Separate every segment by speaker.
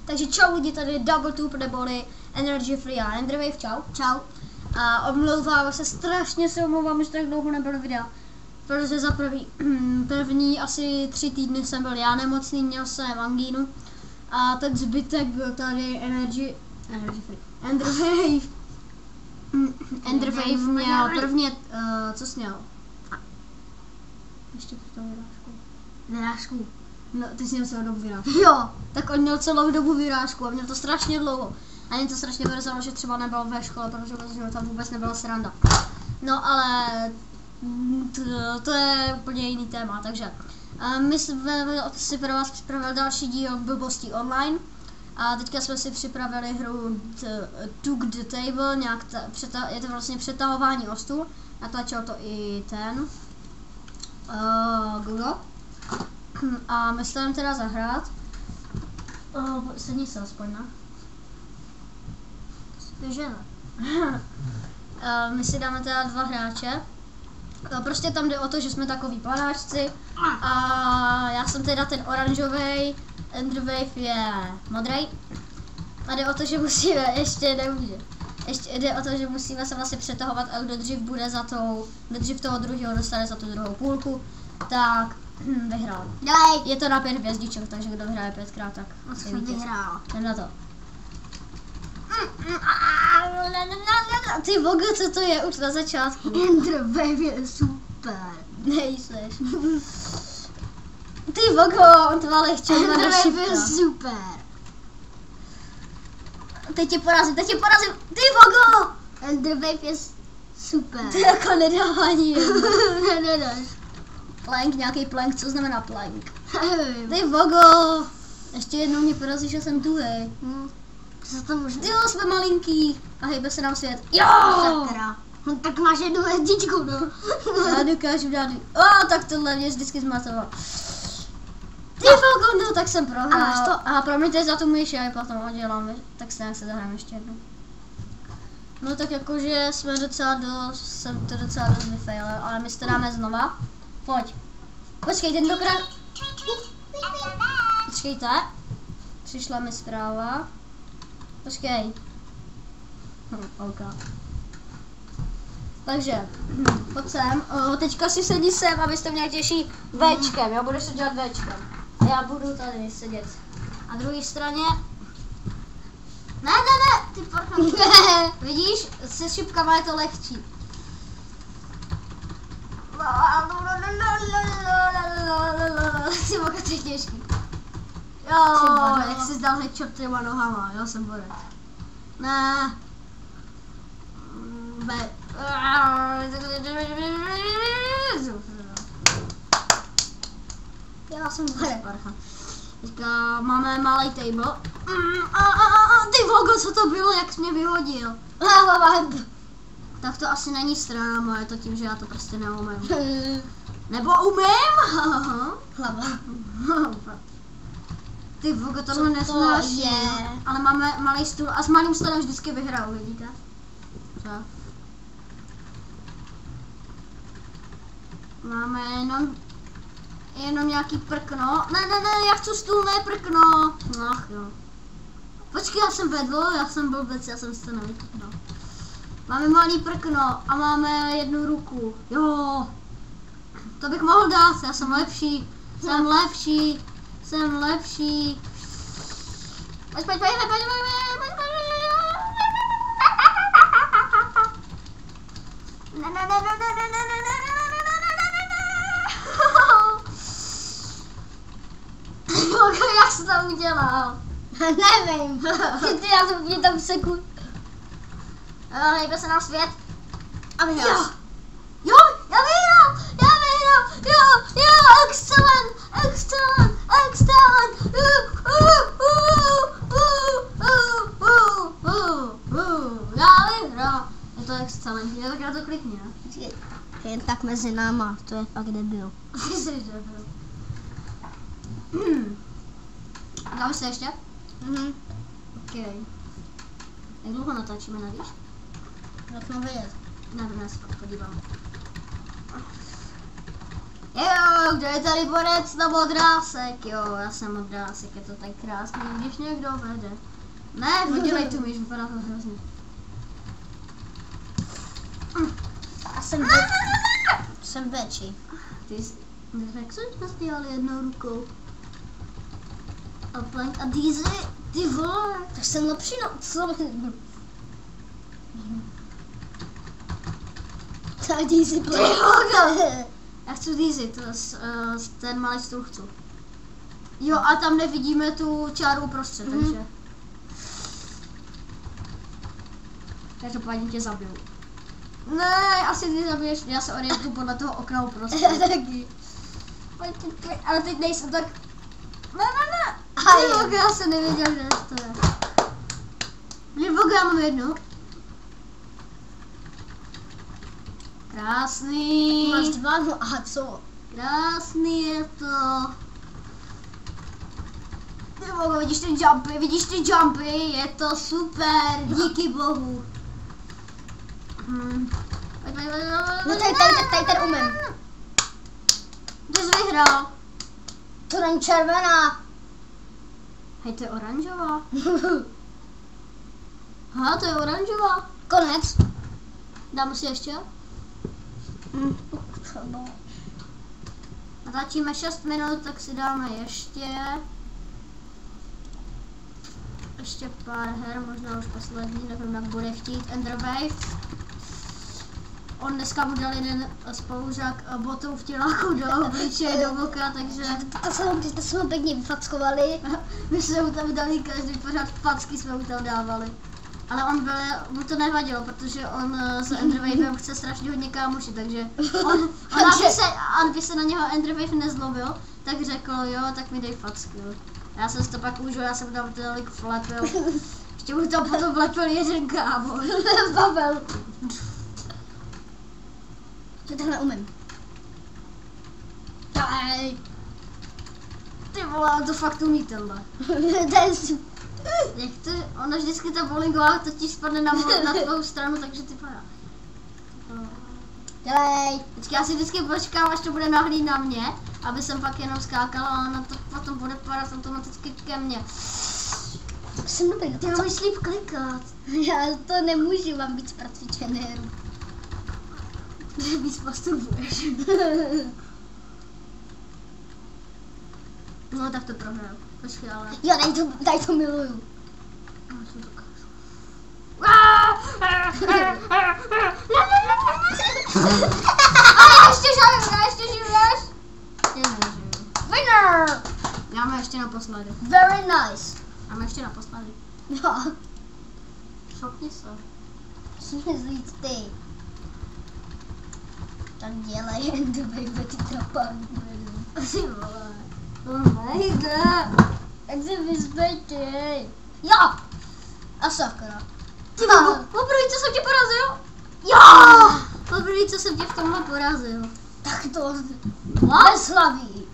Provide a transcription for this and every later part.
Speaker 1: Takže čau lidi, tady je Double Tube neboli Energy Free a Enderwave, čau. Čau. A omlouvám se, strašně se omlouvám, že tak dlouho nebylo videa. Protože za první asi 3 týdny jsem byl já nemocný, měl jsem angínu. A ten zbytek byl tady Energy Free. Enderwave měl prvně, co jsi měl? Ještě pro vyrážku. No, ty jsi měl celou dobu vyrážku. Jo, tak on měl celou dobu vyrážku a měl to strašně dlouho. A mě to strašně mrzelo, že třeba nebyl ve škole, protože tam vůbec nebyla sranda. No ale to je úplně jiný téma, takže my jsme si pro vás připravili další díl Blbostí online. A teďka jsme si připravili hru Took the Table, je to vlastně přetahování o stůl. Natlačil to i ten Google. A my chceme teda zahrát. Sedni se aspoň, ne? Že ne. My si dáme teda 2 hráče. Prostě tam jde o to, že jsme takový panáčci. A já jsem teda ten oranžový, Enderwave je modrý. A jde o to, že musíme, ještě jde o to, že musíme se vlastně přetahovat a kdo dřív bude kdo dřív toho druhého dostane za tu druhou půlku, tak vyhrál. Je to na 5 hvězdiček, takže kdo vyhraje 5krát, tak asi vítěz. Jdem na to. Ty vogo, co to je už na začátku?
Speaker 2: Enderwave je super.
Speaker 1: Nejseš. Ty vogo, on to má lehčí.
Speaker 2: Enderwave je super.
Speaker 1: Teď tě porazím. Ty vogo!
Speaker 2: Enderwave je super.
Speaker 1: To jako nedávání.
Speaker 2: Nedáš.
Speaker 1: Plank, nějaký plank, co znamená plank? Ty vogo! Ještě jednou mě porazíš, že jsem tuhej.
Speaker 2: Co to možná?
Speaker 1: Jo, jsme malinký a hejbe se nám svět. Jo!
Speaker 2: Sakra. No tak máš 1 hvězdičku, no.
Speaker 1: Já dokážu dát. Tak tohle mě vždycky zmatoval. Ty vogo, no tak jsem prohrál.
Speaker 2: A máš to?
Speaker 1: A promiňte za tu myš, já ji potom oddělám, tak se zahrám ještě jednou. No tak jakože jsem to docela dost vyfailil, ale my si to dáme znova. Pojď. Počkej, tentokrát. Počkejte. Přišla mi zpráva. Počkej. OK. Takže, pojď sem. Teďka si sedí sem, abyste měli těžší Včkem. Já budu sedět Včkem. A já budu tady sedět. A druhé straně. Ne, ty porno. Vidíš, se šipkama je to lehčí. Ty voka, to je těžký. Jo, jak jsi zdal hned čertýma nohama, já jsem borec. Ne. Já jsem borec. Teďka máme malý table. Ty vogo, co to bylo, jak jsi mě vyhodil? Tak to asi není strana moje, to tím, že já to prostě neumím. Nebo umím? Hlava. Ty vogo, tohle nesnáší. Ale máme malý stůl a s malým stolem vždycky vyhraju, vidíte? Co? Máme jenom nějaký prkno. Ne, já chci stůl, ne prkno. Ach jo. Počkej, já jsem vedl, já jsem blbec, já jsem si to nevytipnul. Máme malý prkno a máme 1 ruku. Jo. To bych mohl dát, já jsem lepší. Jsem lepší. Pojď. Jak jsi to udělal?
Speaker 2: Nevím.
Speaker 1: Já mě tam seku. Hejbe se na svět. A vyhrál. Jo, já vyhrál. Jo, excellent. Já vyhrál. Je to excellent, já tak na to klikni, ne?
Speaker 2: Jen tak mezi náma, to je fakt debil.
Speaker 1: Dáme se ještě? OK. Jak dlouho natáčíme, nevíš?
Speaker 2: Jak mám vědět?
Speaker 1: Ne, dnes, podívám. Jo, kdo je tady borec na modrásek? Jo, já jsem modrásek, je to tak krásný, když někdo vede. Ne, nedělej tu myš, vypadá to hrozně.
Speaker 2: Jsem větší.
Speaker 1: Ty jsi, jak jsem to stěhal jednou rukou? A plank a Daisy, ty vole.
Speaker 2: Tak jsem lepší, no. Co? Tak Daisy
Speaker 1: Ty vole. Já chci Daisy, to ten malý struhcu. Jo, a tam nevidíme tu čáru uprostřed, takže. Každopádně tě zabiju. Ne, asi ty zabiješ, já se orientuju podle toho okna uprostřed.
Speaker 2: Taky.
Speaker 1: Ale teď nejsem tak... Ne.
Speaker 2: A
Speaker 1: Já jsem nevěděl, kde to je. Liboga, já mám jednu. Krásný.
Speaker 2: Máš dva, no a co?
Speaker 1: Krásný je to. Liboga, vidíš ty jumpy, je to super, díky bohu.
Speaker 2: No tady ten umím.
Speaker 1: Ty jsi vyhrál.
Speaker 2: To není červená.
Speaker 1: Hej, to je oranžová. Aha, to je oranžová.
Speaker 2: Konec.
Speaker 1: Dáme si ještě? Natáčíme 6 minut, tak si dáme ještě pár her, možná už poslední, nevím, jak bude chtít. Enderwave. On dneska mu dal jeden spolužák botou v těláku do obličeje, do voka, takže...
Speaker 2: To jsme pěkně vyfackovali.
Speaker 1: My jsme mu tam dali každý pořád facky, jsme mu tam dávali. Ale mu to nevadilo, protože on s Enderwavem chce strašně hodně kámoši, takže aby se na něho Enderwave nezlobil, tak řekl, jo, tak mi dej facky. Já jsem si to pak užil, já jsem tam tolik vlepil. Ještě mu tam potom vlepil jeden kámoš.
Speaker 2: Pavel. To takhle umím.
Speaker 1: Ty vole, on to fakt umí tenhle. Jak to, ono vždycky ta bowlingová totiž spadne na tvou stranu, takže ty padá.
Speaker 2: Dělej.
Speaker 1: Vždycky já si vždycky počkám, až to bude nahlíd na mě, aby jsem pak jenom skákala a ono to potom bude padat automaticky ke mně.
Speaker 2: Jsem dobrý.
Speaker 1: Ty máš líp klikat.
Speaker 2: Já to nemůžu, mám být zpracvičený.
Speaker 1: Víc postupuješ. No tak to prohrál. Počkej, ale...
Speaker 2: Jo, daj to miluju.
Speaker 1: No, to dokážu. ještě žiješ? Nežiju.
Speaker 2: Winner!
Speaker 1: Dáme ještě naposledy.
Speaker 2: Very nice.
Speaker 1: Dáme ještě naposledy.
Speaker 2: Jo.
Speaker 1: Šokni se.
Speaker 2: Musíš říct ty. Tak dělej, jen to baby, ty trapáky.
Speaker 1: Ty vole. To nejde.
Speaker 2: Tak se vyzbejtěj. Jo! A sakra.
Speaker 1: Ty vole, poprvé, co jsem tě porazil? Jo! Poprvé, co jsem tě v tomhle porazil.
Speaker 2: Tak to
Speaker 1: What?
Speaker 2: neslaví.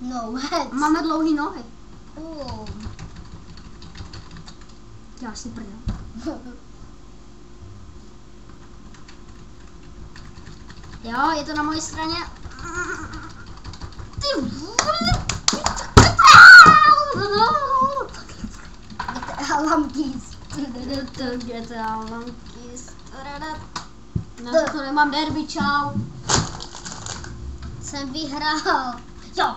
Speaker 2: No heads.
Speaker 1: Máme dlouhý nohy.
Speaker 2: Oh.
Speaker 1: Já si prdel. Jo, je to na mojí straně. Ty vole. GTA Monkeys. Na to nemám derby, čau.
Speaker 2: Jsem vyhrál. Jo.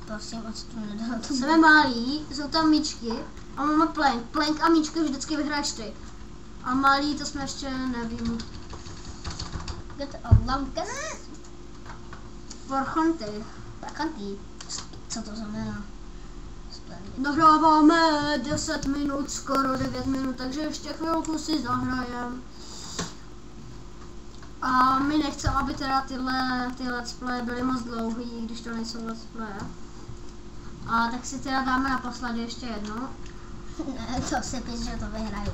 Speaker 2: Prosím, ať to nedá.
Speaker 1: Jsme malí, jsou tam míčky a máme plank. Plank a míčky vždycky vyhráš ty. A malí, to jsme ještě nevím.
Speaker 2: GTA Monkeys.
Speaker 1: Forchanty.
Speaker 2: Prakantý. Co to znamená?
Speaker 1: Nahráváme 10 minut, skoro 9 minut, takže ještě chvilku si zahrajem. A my nechceme, aby teda ty let's play byly moc dlouhý, když to nejsou let's play. A tak si teda dáme naposledy ještě jednou.
Speaker 2: Ne, to se píš, že to vyhraju.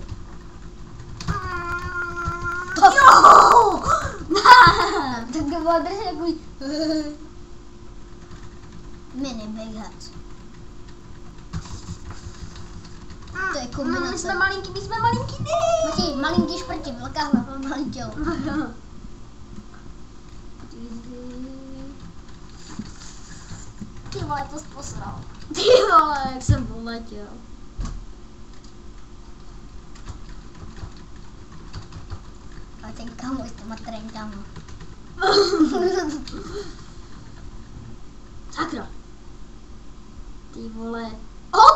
Speaker 1: Jo!
Speaker 2: Tak to bylo držet takový... Mini big hat. To je kombinace.
Speaker 1: My jsme malinký,
Speaker 2: Mati, malinký šprti, velká hlava, malý tělo. vole, to posral.
Speaker 1: Ty vole, jak jsem poletěl.
Speaker 2: A ten kamo s těma trenkama.
Speaker 1: Sakra. Ty vole.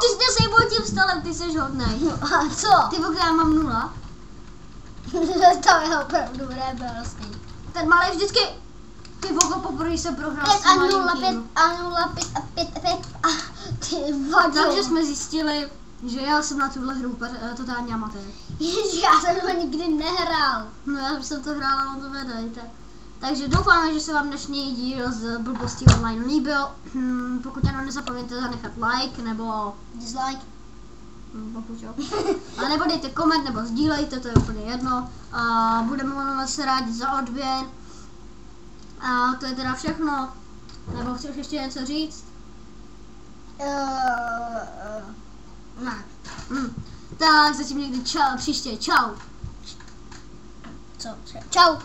Speaker 1: Ty jsi mě sejbol tím stolem, ty jsi hodnej.
Speaker 2: A co?
Speaker 1: Ty vole, já mám 0.
Speaker 2: To je opravdu rebelský.
Speaker 1: Ten malý vždycky. Ty vole, poprvé jsem prohrál
Speaker 2: 5
Speaker 1: s
Speaker 2: a
Speaker 1: malým
Speaker 2: 0, 5
Speaker 1: tím.
Speaker 2: a 0, 5 a 5 a ty vado.
Speaker 1: Takže jsme zjistili, že já jsem na tuhle hru totálně amatér.
Speaker 2: Ježiš, já jsem to nikdy nehrál.
Speaker 1: No já jsem to hrála, on to vedejte. Takže doufáme, že se vám dnešní díl z Blbosti online líbil. Pokud ano, nezapomeňte zanechat like nebo
Speaker 2: Dislike.
Speaker 1: pokud jo. A nebo dejte koment nebo sdílejte, to je úplně jedno. A budeme moc rádi za odběr. A to je teda všechno. Nebo chceš ještě něco říct?
Speaker 2: Ne.
Speaker 1: Tak zatím někdy příště. Čau.
Speaker 2: Co? Čau.